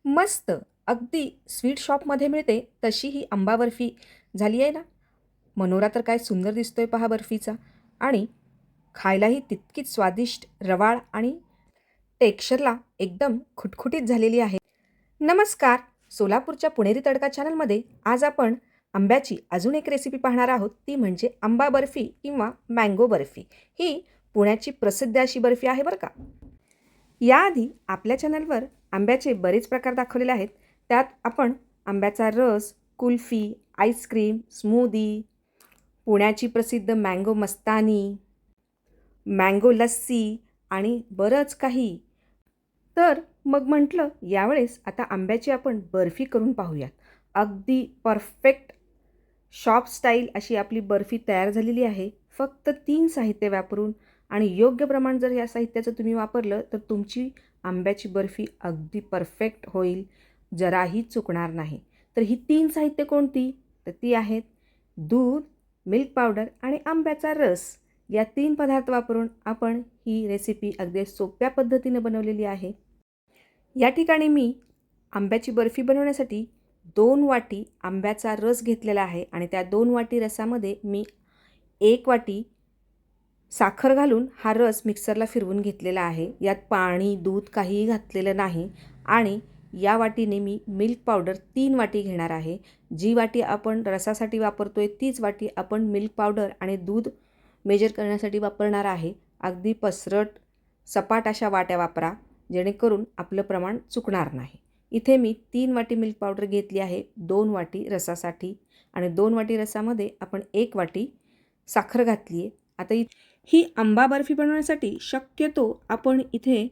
मस्त. अगदी स्वीट शॉपमध्ये मिळते तशी ही आंबा बर्फी झाली आहे ना. मनोरा तर काय सुंदर दिसतोय पहा बर्फीचा. आणि खायलाही तितकीच स्वादिष्ट, रवाळ आणि टेक्स्चरला एकदम खुटखुटीत झालेली आहे. नमस्कार. सोलापूरच्या पुणेरी तडका चॅनलमध्ये आज आपण आंब्याची अजून एक रेसिपी पाहणार आहोत. ती म्हणजे आंबा बर्फी किंवा मँगो बर्फी. ही पुण्याची प्रसिद्ध अशी बर्फी आहे बरं का. याआधी आपल्या चॅनलवर आंब्याचे बरेच प्रकार दाखवलेले आहेत. त्यात आपण आंब्याचा रस, कुल्फी, आईस्क्रीम, स्मूदी, पुण्याची प्रसिद्ध मँगो मस्तानी, मँगो लस्सी आणि बरंच काही. तर मग म्हटलं यावेळेस आता आंब्याची आपण बर्फी करून पाहूयात. अगदी परफेक्ट शॉप स्टाईल अशी आपली बर्फी तयार झालेली आहे. फक्त 3 साहित्य वापरून आणि योग्य प्रमाण जर या साहित्याचं तुम्ही वापरलं तर तुमची आंब्याची बर्फी अगदी परफेक्ट होईल, जराही चुकणार नाही. तर ही 3 साहित्य कोणती? तर ती आहेत दूध, मिल्क पावडर आणि आंब्याचा रस. या 3 पदार्थ वापरून आपण ही रेसिपी अगदी सोप्या पद्धतीने बनवलेली आहे. या ठिकाणी मी आंब्याची बर्फी बनवण्यासाठी 2 वाटी आंब्याचा रस घेतलेला आहे आणि त्या 2 वाटी रसामध्ये मी 1 वाटी साखर घालून हा रस मिक्सरला फिरवून घेतलेला आहे. यात पाणी, दूध काहीही घातलेलं नाही. आणि या वाटीने मी मिल्क पावडर 3 वाटी घेणार आहे. जी वाटी आपण रसासाठी वापरतोय तीच वाटी आपण मिल्क पावडर आणि दूध मेजर करण्यासाठी वापरणार आहे. अगदी पसरट, सपाट अशा वाट्या वापरा, जेणेकरून आपलं प्रमाण चुकणार नाही. इथे मी 3 वाटी मिल्क पावडर घेतली आहे 2 वाटी रसासाठी आणि 2 वाटी रसामध्ये आपण 1 वाटी साखर घातली आहे. आता ही आंबा बर्फी बनवण्यासाठी शक्यतो आपण इथे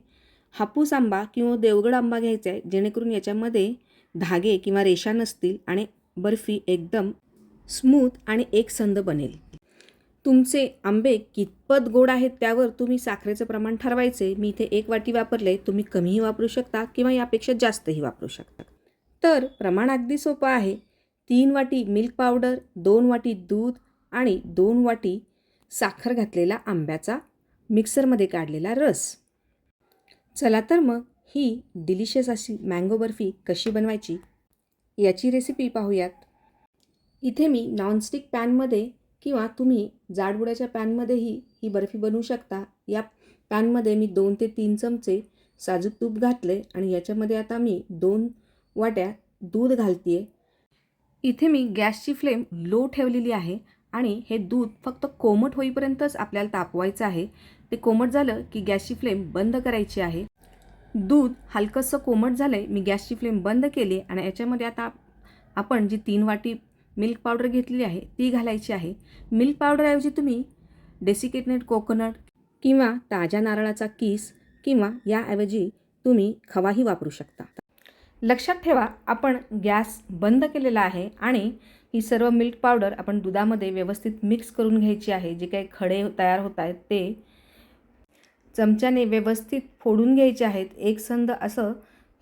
हापूस आंबा किंवा देवगड आंबा घ्यायचा आहे, जेणेकरून याच्यामध्ये धागे किंवा रेषा नसतील आणि बर्फी एकदम स्मूथ आणि एकसंध बनेल. तुमचे आंबे कितपत गोड आहेत त्यावर तुम्ही साखरेचं प्रमाण ठरवायचे. मी इथे 1 वाटी वापरले, तुम्ही कमीही वापरू शकता किंवा यापेक्षा जास्तही वापरू शकता. तर प्रमाण अगदी सोपं आहे. 3 वाटी मिल्क पावडर, 2 वाटी दूध आणि 2 वाटी साखर घातलेला आंब्याचा मिक्सरमध्ये काढलेला रस. चला तर मग ही डिलिशियस अशी मँगो बर्फी कशी बनवायची याची रेसिपी पाहूयात. इथे मी नॉनस्टिक पॅनमध्ये किंवा तुम्ही जाडबुडाच्या पॅनमध्येही ही बर्फी बनवू शकता. या पॅनमध्ये मी 2 ते 3 चमचे साजूक तूप घातले आणि याच्यामध्ये आता मी 2 वाट्या दूध घालते आहे. इथे मी गॅसची फ्लेम लो ठेवलेली आहे आणि हे दूध फक्त कोमट होईपर्यंतच आपल्याला तापवायचं आहे. ते कोमट झालं की गॅसची फ्लेम बंद करायची आहे. दूध हलकंसं कोमट झालं आहे, मी गॅसची फ्लेम बंद केली आणि याच्यामध्ये आता आपण जी 3 वाटी मिल्क पावडर घेतलेली आहे ती घालायची आहे. मिल्क पावडरऐवजी तुम्ही डेसिकेटेड कोकोनट किंवा ताज्या नारळाचा किस किंवा याऐवजी तुम्ही खवाही वापरू शकता. लक्षात ठेवा आपण गॅस बंद केलेला आहे आणि ही सर्व मिल्क पावडर आपण दुधामध्ये व्यवस्थित मिक्स करून घ्यायची आहे. जे काही खडे तयार होत आहेत ते चमच्याने व्यवस्थित फोडून घ्यायचे आहेत. एकसंध असं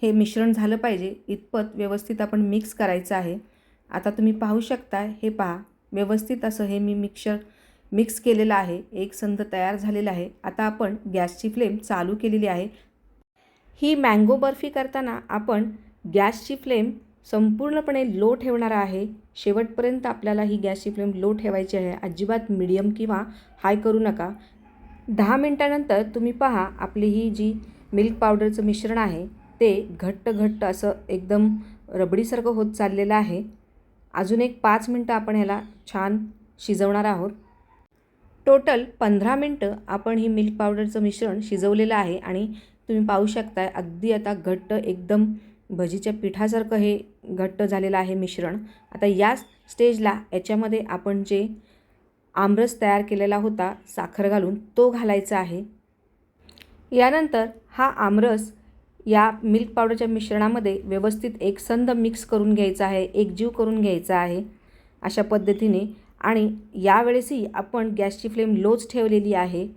हे मिश्रण झालं पाहिजे इतपत व्यवस्थित आपण मिक्स करायचं आहे. आता तुम्ही पाहू शकता, हे पहा व्यवस्थित असं हे मी मिक्स केलेलं आहे, एकसंध तयार झालेलं आहे. आता आपण गॅसची फ्लेम चालू केलेली आहे. ही मँगो बर्फी करताना आपण गॅसची फ्लेम संपूर्णपणे लो ठेवणार आहे. शेवटपर्यंत आपल्याला ही गॅसची फ्लेम लो ठेवायची आहे. अजिबात मीडियम किंवा हाय करू नका. 10 मिनटानंतर तुम्ही पहा आपली ही जी मिल्क पावडरचं मिश्रण आहे ते घट्ट असं एकदम रबडीसारखं होत चाललेलं आहे. अजून एक 5 मिनटं आपण ह्याला छान शिजवणार आहोत. टोटल 15 मिनटं आपण ही मिल्क पावडरचं मिश्रण शिजवलेलं आहे आणि तुम्ही पाहू शकता अगदी आता घट्ट एकदम भजीच्या पिठासारखं हे घट्ट झालेलं आहे मिश्रण. आता या स्टेजला याच्यामध्ये आपण जे आमरस तयार केलेला होता साखर घालून तो घालायचा आहे. यानंतर हा आमरस या मिल्क पावडरच्या मिश्रणामध्ये व्यवस्थित एकसंध मिक्स करून घ्यायचा आहे, एकजीव करून घ्यायचा आहे अशा पद्धतीने. आणि यावेळेसही आपण गॅसची फ्लेम लोच ठेवलेली आहे.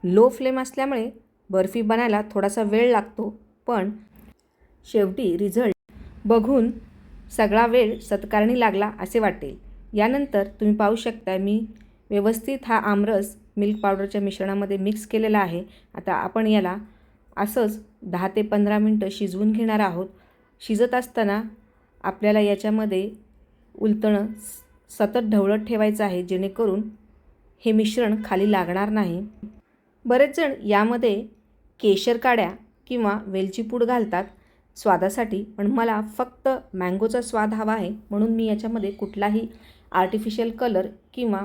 लो फ्लेम असल्यामुळे बर्फी बनायला थोडासा वेळ लागतो, पण शेवटी रिझल्ट बघून सगळा वेळ सत्कारणी लागला असे वाटेल. यानंतर तुम्ही पाहू शकता मी व्यवस्थित हा आमरस मिल्क पावडरच्या मिश्रणामध्ये मिक्स केलेला आहे. आता आपण याला असंच 10 ते 15 मिनटं शिजवून घेणार आहोत. शिजत असताना आपल्याला याच्यामध्ये उलटणं सतत ढवळत ठेवायचं आहे, जेणेकरून हे मिश्रण खाली लागणार नाही. बरेच जण यामध्ये केशर काड्या किंवा वेलची पूड घालतात स्वादासाठी, पण मला फक्त मँगोचा स्वाद हवा आहे, म्हणून मी याच्यामध्ये कुठलाही आर्टिफिशियल कलर किंवा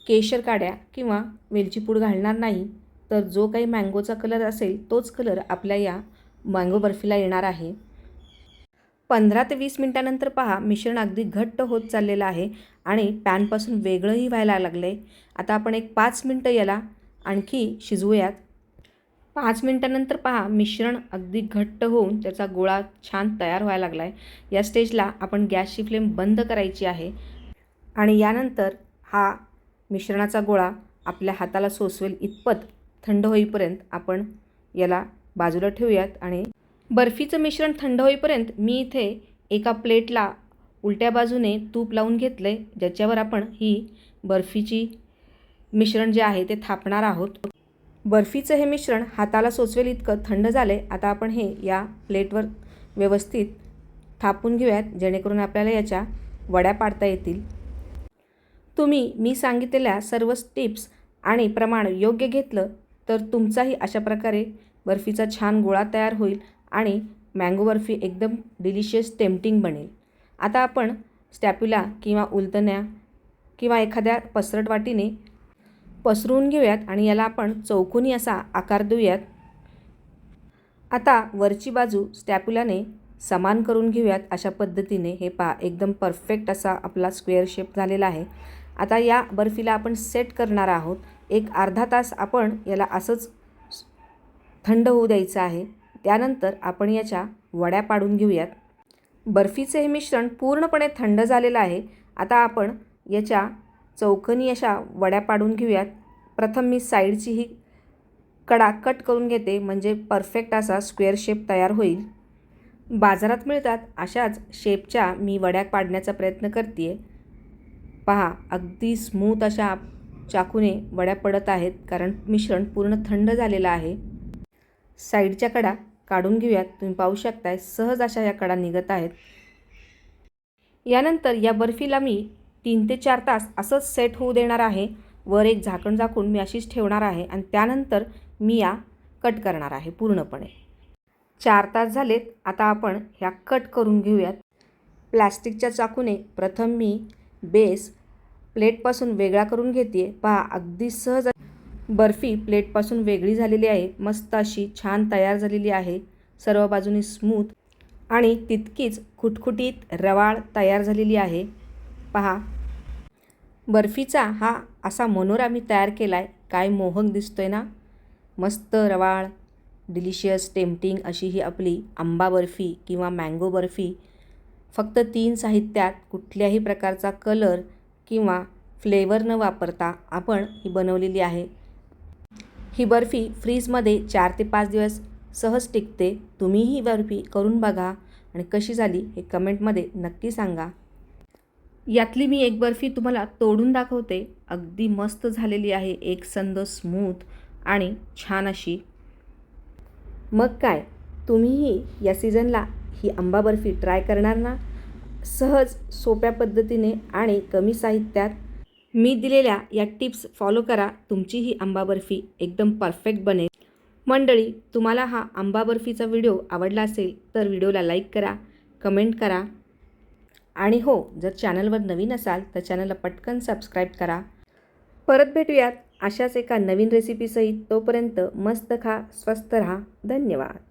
केशर काड्या किंवा वेलची पूड घालणार नाही. तर जो काही मँगोचा कलर असेल तोच कलर आपल्या या मँगो बर्फीला येणार आहे. 15 ते 20 मिनटानंतर पहा, मिश्रण अगदी घट्ट होत चाललेलं आहे आणि पॅनपासून वेगळंही व्हायला लागलं आहे. आता आपण एक 5 मिनटं याला आणखी शिजवूयात. 5 मिनटानंतर पहा, मिश्रण अगदी घट्ट होऊन त्याचा गोळा छान तयार व्हायला लागला आहे. या स्टेजला आपण गॅसची फ्लेम बंद करायची आहे आणि यानंतर हा मिश्रणाचा गोळा आपल्या हाताला सोसवेल इतपत थंड होईपर्यंत आपण याला बाजूला ठेवूयात. आणि बर्फीचं मिश्रण थंड होईपर्यंत मी इथे एका प्लेटला उलट्या बाजूने तूप लावून घेतलं आहे, ज्याच्यावर आपण ही बर्फीची मिश्रण जे आहे ते थापणार आहोत. बर्फीचं हे मिश्रण हाताला सोचवेल इतकं थंड झालं आहे. आता आपण हे या प्लेटवर व्यवस्थित थापून घेऊयात, जेणेकरून आपल्याला याच्या वड्या पाडता येतील. तुम्ही मी सांगितलेल्या सर्व टिप्स आणि प्रमाण योग्य घेतलं तर तुमचाही अशा प्रकारे बर्फीचा छान गोळा तयार होईल आणि मँगो बर्फी एकदम डिलिशियस टेम्पटिंग बनेल. आता आपण स्टॅप्युला किंवा उलतण्या किंवा एखाद्या पसरट वाटीने पसरवून घेऊयात आणि याला आपण चौकोनी असा आकार देऊयात. आता वरची बाजू स्टॅप्युलाने समान करून घेऊयात. अशा पद्धतीने हे पहा, एकदम परफेक्ट असा आपला स्क्वेअर शेप झालेला आहे. आता या बर्फीला आपण सेट करणार आहोत. एक अर्धा तास आपण याला असंच थंड होऊ द्यायचं आहे. त्यानंतर आपण याच्या वड्या पाडून घेऊयात. बर्फीचे हे मिश्रण पूर्णपणे थंड झालेलं आहे. आता आपण याच्या चौकोनी अशा वड्या पाडून घेऊयात. प्रथम मी साईडची ही कडा कट करून घेते, म्हणजे परफेक्ट असा स्क्वेअर शेप तयार होईल. बाजारात मिळतात अशाच शेपच्या मी वड्या पाडण्याचा प्रयत्न करते आहे. पहा, अगदी स्मूथ अशा चाकूने वड्या पडत आहेत, कारण मिश्रण पूर्ण थंड झालेलं आहे. साईडच्या कडा काढून घेऊयात. तुम्ही पाहू शकताय सहज अशा या कडा निघत आहेत. यानंतर या बर्फीला मी 3 ते 4 तास असंच सेट होऊ देणार आहे. वर एक झाकण झाकून मी अशीच ठेवणार आहे आणि त्यानंतर मी या कट करणार आहे पूर्णपणे. 4 तास झालेत. आता आपण ह्या कट करून घेऊयात. प्लॅस्टिकच्या चाकूने प्रथम मी बेस प्लेटपासून वेगळा करून घेते. पहा, अगदी सहज बर्फी प्लेटपासून वेगळी झालेली आहे. मस्त अशी छान तयार झालेली आहे. सर्व बाजूनी स्मूथ आणि तितकीच खुटखुटीत रवाळ तयार झालेली आहे. पहा, बर्फीचा हा असा मनोरा मी तयार केला आहे. काय मोहक दिसतोय ना. मस्त रवाळ डिलिशियस टेम्पटिंग अशी ही आपली आंबा बर्फी किंवा मँगो बर्फी फक्त 3 साहित्यात कुठल्याही प्रकारचा कलर किंवा फ्लेवर न वापरता आपण ही बनवलेली आहे. ही बर्फी फ्रीजमध्ये 4 ते 5 दिवस सहज टिकते. तुम्हीही ही बर्फी करून बघा आणि कशी झाली हे कमेंटमध्ये नक्की सांगा. यातली मी एक बर्फी तुम्हाला तोडून दाखवते. अगदी मस्त झालेली आहे, एकसंध स्मूथ आणि छान अशी. मग काय, तुम्हीही या सीझनला ही आंबा बर्फी ट्राय करणार ना. सहज सोप्या पद्धतीने आणि कमी साहित्यात मी दिलेल्या या टिप्स फॉलो करा. तुमची ही आंबा बर्फी एकदम परफेक्ट बनेल. मंडळी, तुम्हाला हा आंबा बर्फीचा व्हिडिओ आवडला असेल तर व्हिडिओला लाईक करा, कमेंट करा आणि हो, जर चॅनलवर नवीन असाल तर चॅनलला पटकन सबस्क्राईब करा. परत भेटूयात अशाच एका नवीन रेसिपीसहित. तोपर्यंत मस्त खा, स्वस्त रहा. धन्यवाद.